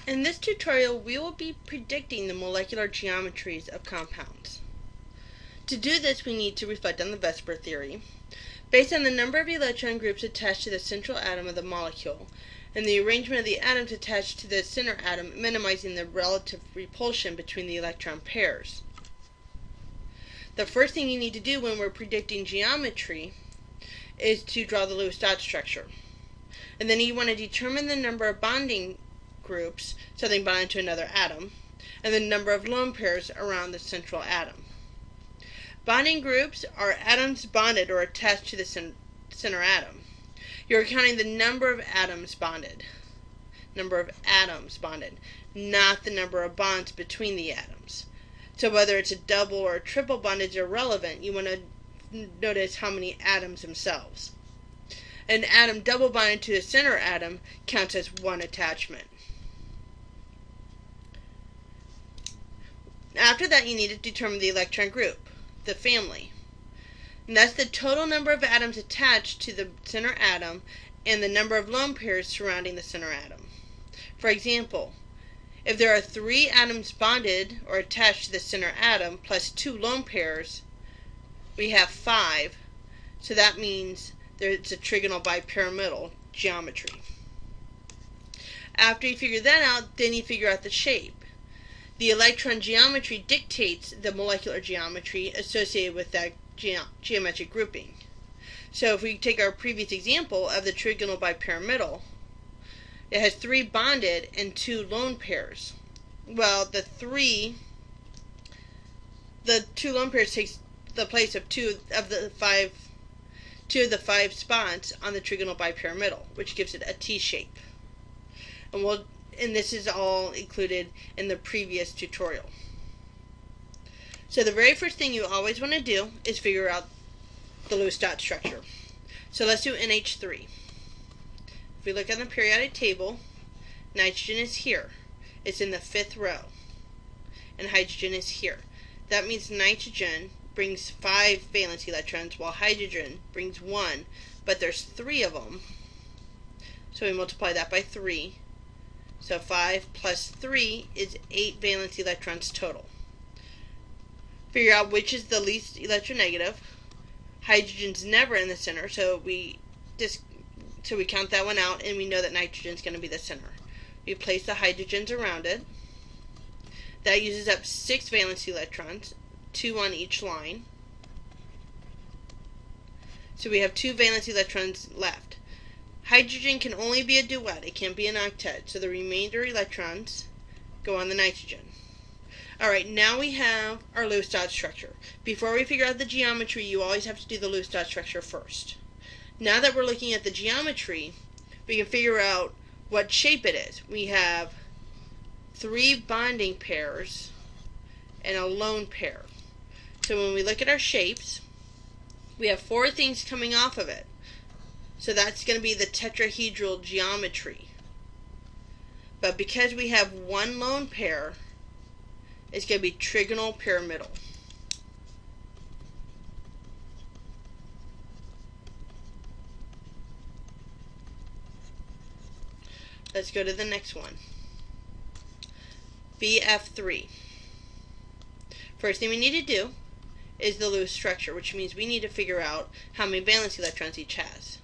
In this tutorial, we will be predicting the molecular geometries of compounds. To do this, we need to reflect on the VESPR theory, based on the number of electron groups attached to the central atom of the molecule, and the arrangement of the atoms attached to the center atom, minimizing the relative repulsion between the electron pairs. The first thing you need to do when we're predicting geometry is to draw the Lewis dot structure. And then you want to determine the number of bonding groups, something bonded to another atom, and the number of lone pairs around the central atom. Bonding groups are atoms bonded or attached to the center atom. You're counting the number of atoms bonded. Not the number of bonds between the atoms. So whether it's a double or a triple bond is irrelevant. You want to notice how many atoms themselves. An atom double bonded to the center atom counts as one attachment. After that, you need to determine the electron group, the family. And that's the total number of atoms attached to the center atom and the number of lone pairs surrounding the center atom. For example, if there are 3 atoms bonded or attached to the center atom plus 2 lone pairs, we have 5. So that means it's a trigonal bipyramidal geometry. After you figure that out, then you figure out the shape. The electron geometry dictates the molecular geometry associated with that geometric grouping. So if we take our previous example of the trigonal bipyramidal, it has 3 bonded and 2 lone pairs. Well, the 2 lone pairs takes the place of 2 of the 5 spots on the trigonal bipyramidal, which gives it a T shape. And this is all included in the previous tutorial. So the very first thing you always want to do is figure out the Lewis dot structure. So let's do NH3. If we look on the periodic table, nitrogen is here. It's in the 5th row. And hydrogen is here. That means nitrogen brings 5 valence electrons while hydrogen brings 1, but there's 3 of them. So we multiply that by 3. So 5 plus 3 is 8 valence electrons total. Figure out which is the least electronegative. Hydrogen's never in the center, so we count that one out, and we know that nitrogen's going to be the center. We place the hydrogens around it. That uses up 6 valence electrons, 2 on each line. So we have 2 valence electrons left. Hydrogen can only be a duet. It can't be an octet. So the remainder electrons go on the nitrogen. Alright, now we have our Lewis dot structure. Before we figure out the geometry, you always have to do the Lewis dot structure first. Now that we're looking at the geometry, we can figure out what shape it is. We have 3 bonding pairs and a lone pair. So when we look at our shapes, we have 4 things coming off of it. So that's going to be the tetrahedral geometry. But because we have 1 lone pair, it's going to be trigonal pyramidal. Let's go to the next one. VF3. First thing we need to do is the Lewis structure, which means we need to figure out how many valence electrons each has.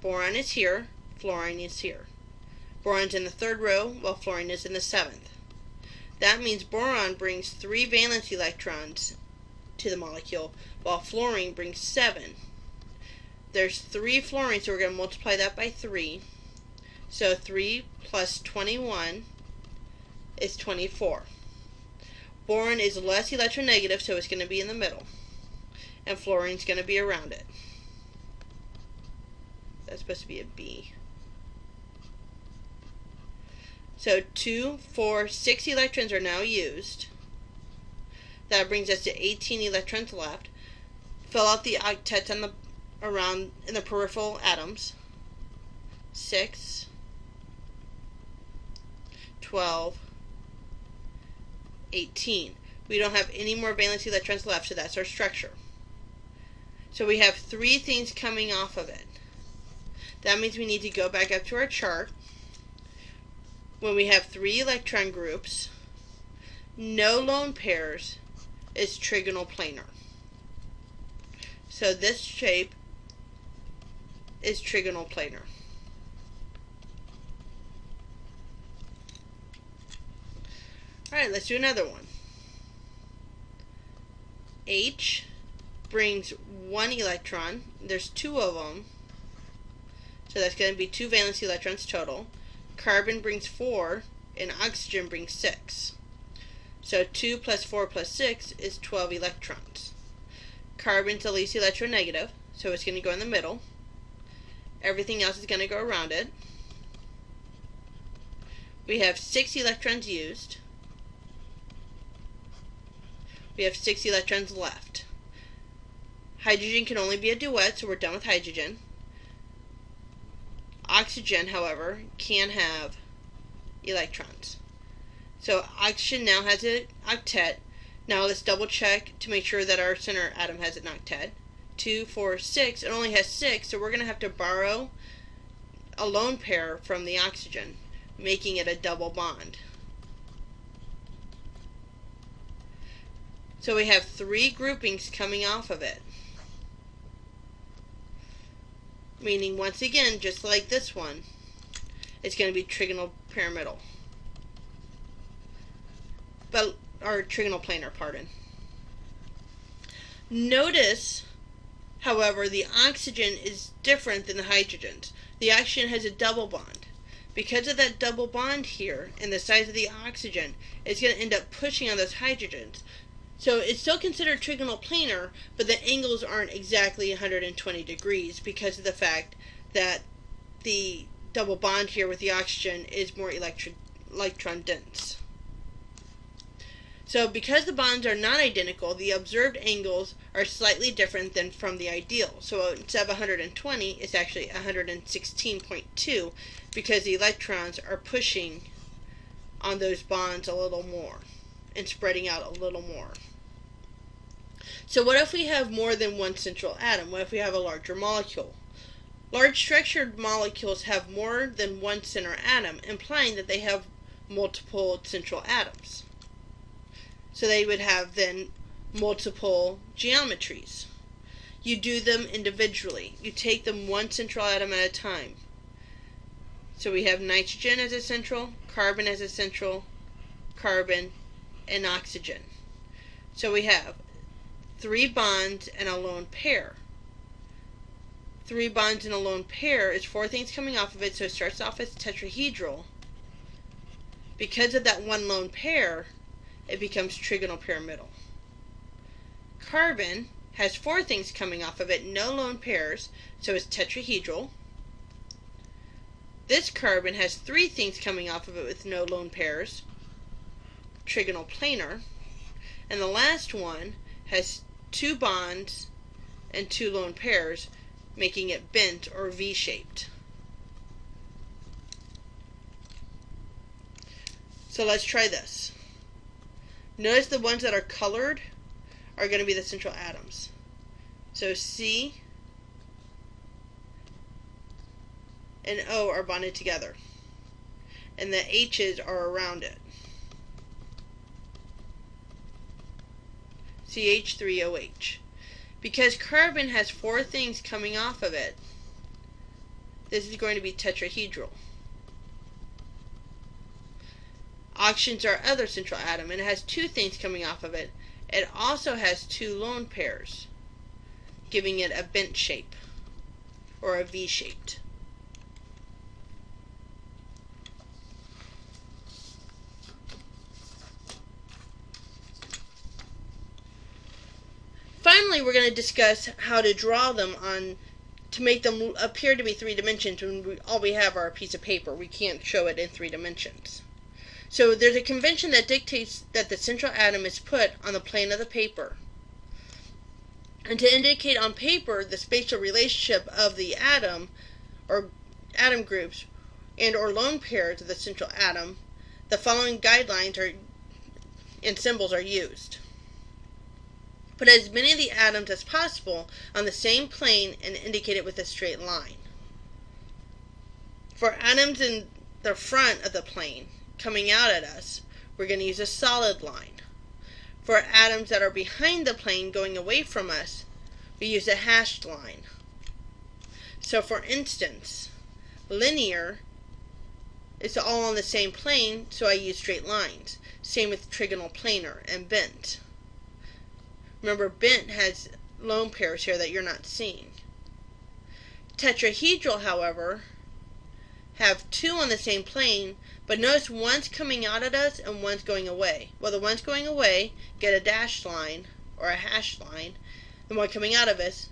Boron is here, fluorine is here. Boron's in the 3rd row, while fluorine is in the 7th. That means boron brings 3 valence electrons to the molecule, while fluorine brings 7. There's 3 fluorines, so we're going to multiply that by 3. So 3 plus 21 is 24. Boron is less electronegative, so it's going to be in the middle. And fluorine's going to be around it. That's supposed to be a B. So 2, 4, 6 electrons are now used. That brings us to 18 electrons left. Fill out the octets in the peripheral atoms. 6, 12, 18. We don't have any more valence electrons left, so that's our structure. So we have 3 things coming off of it. That means we need to go back up to our chart. when we have 3 electron groups, no lone pairs, is trigonal planar. So this shape is trigonal planar. Alright, let's do another one. H brings 1 electron. There's 2 of them. So that's going to be 2 valence electrons total. Carbon brings 4, and oxygen brings 6. So 2 plus 4 plus 6 is 12 electrons. Carbon's the least electronegative, so it's going to go in the middle. Everything else is going to go around it. We have 6 electrons used. We have 6 electrons left. Hydrogen can only be a duet, so we're done with hydrogen. Oxygen, however, can have electrons. So oxygen now has an octet. Now let's double check to make sure that our center atom has an octet. 2, 4, 6. It only has 6, so we're going to have to borrow a lone pair from the oxygen, making it a double bond. So we have 3 groupings coming off of it. Meaning, once again, just like this one, it's going to be trigonal pyramidal. Or trigonal planar, pardon. Notice, however, the oxygen is different than the hydrogens. The oxygen has a double bond. Because of that double bond here, and the size of the oxygen, it's going to end up pushing on those hydrogens. So it's still considered trigonal planar, but the angles aren't exactly 120 degrees because of the fact that the double bond here with the oxygen is more electron dense. So because the bonds are not identical, the observed angles are slightly different than from the ideal. So instead of 120, it's actually 116.2 because the electrons are pushing on those bonds a little more and spreading out a little more. So what if we have more than one central atom? What if we have a larger molecule? Large structured molecules have more than one center atom, implying that they have multiple central atoms. So they would have then multiple geometries. You do them individually. You take them one central atom at a time. So we have nitrogen as a central, carbon as a central, carbon, and oxygen. So we have 3 bonds and a lone pair. 3 bonds and a lone pair is 4 things coming off of it, so it starts off as tetrahedral. Because of that one lone pair, it becomes trigonal pyramidal. Carbon has 4 things coming off of it, no lone pairs, so it's tetrahedral. This carbon has 3 things coming off of it with no lone pairs, trigonal planar. And the last one has 2 bonds and 2 lone pairs, making it bent or V-shaped. So let's try this. Notice the ones that are colored are going to be the central atoms. So C and O are bonded together, and the H's are around it. CH3OH. Because carbon has 4 things coming off of it, this is going to be tetrahedral. Oxygen's our other central atom, and it has 2 things coming off of it. It also has 2 lone pairs, giving it a bent shape, or a V-shaped. Finally, we're going to discuss how to draw them to make them appear to be 3 dimensions when all we have are a piece of paper. We can't show it in 3 dimensions. So there's a convention that dictates that the central atom is put on the plane of the paper. And to indicate on paper the spatial relationship of the atom or atom groups and or lone pairs of the central atom, the following guidelines and symbols are used. Put as many of the atoms as possible on the same plane and indicate it with a straight line. For atoms in the front of the plane coming out at us, we're going to use a solid line. For atoms that are behind the plane going away from us, we use a hashed line. So for instance, linear is all on the same plane, so I use straight lines. Same with trigonal planar and bent. Remember, bent has lone pairs here that you're not seeing. Tetrahedral, however, have two on the same plane, but notice one's coming out at us and one's going away. Well, the ones going away get a dashed line or a hashed line, and one coming out of us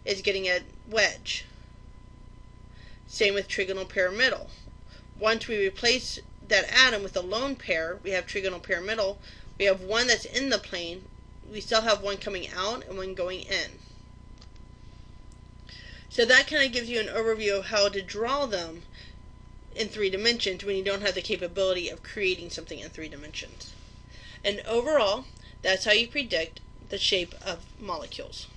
is getting a wedge. Same with trigonal pyramidal. Once we replace that atom with a lone pair, we have trigonal pyramidal. We have one that's in the plane. We still have one coming out and one going in. So that kind of gives you an overview of how to draw them in 3 dimensions when you don't have the capability of creating something in 3 dimensions. And overall, that's how you predict the shape of molecules.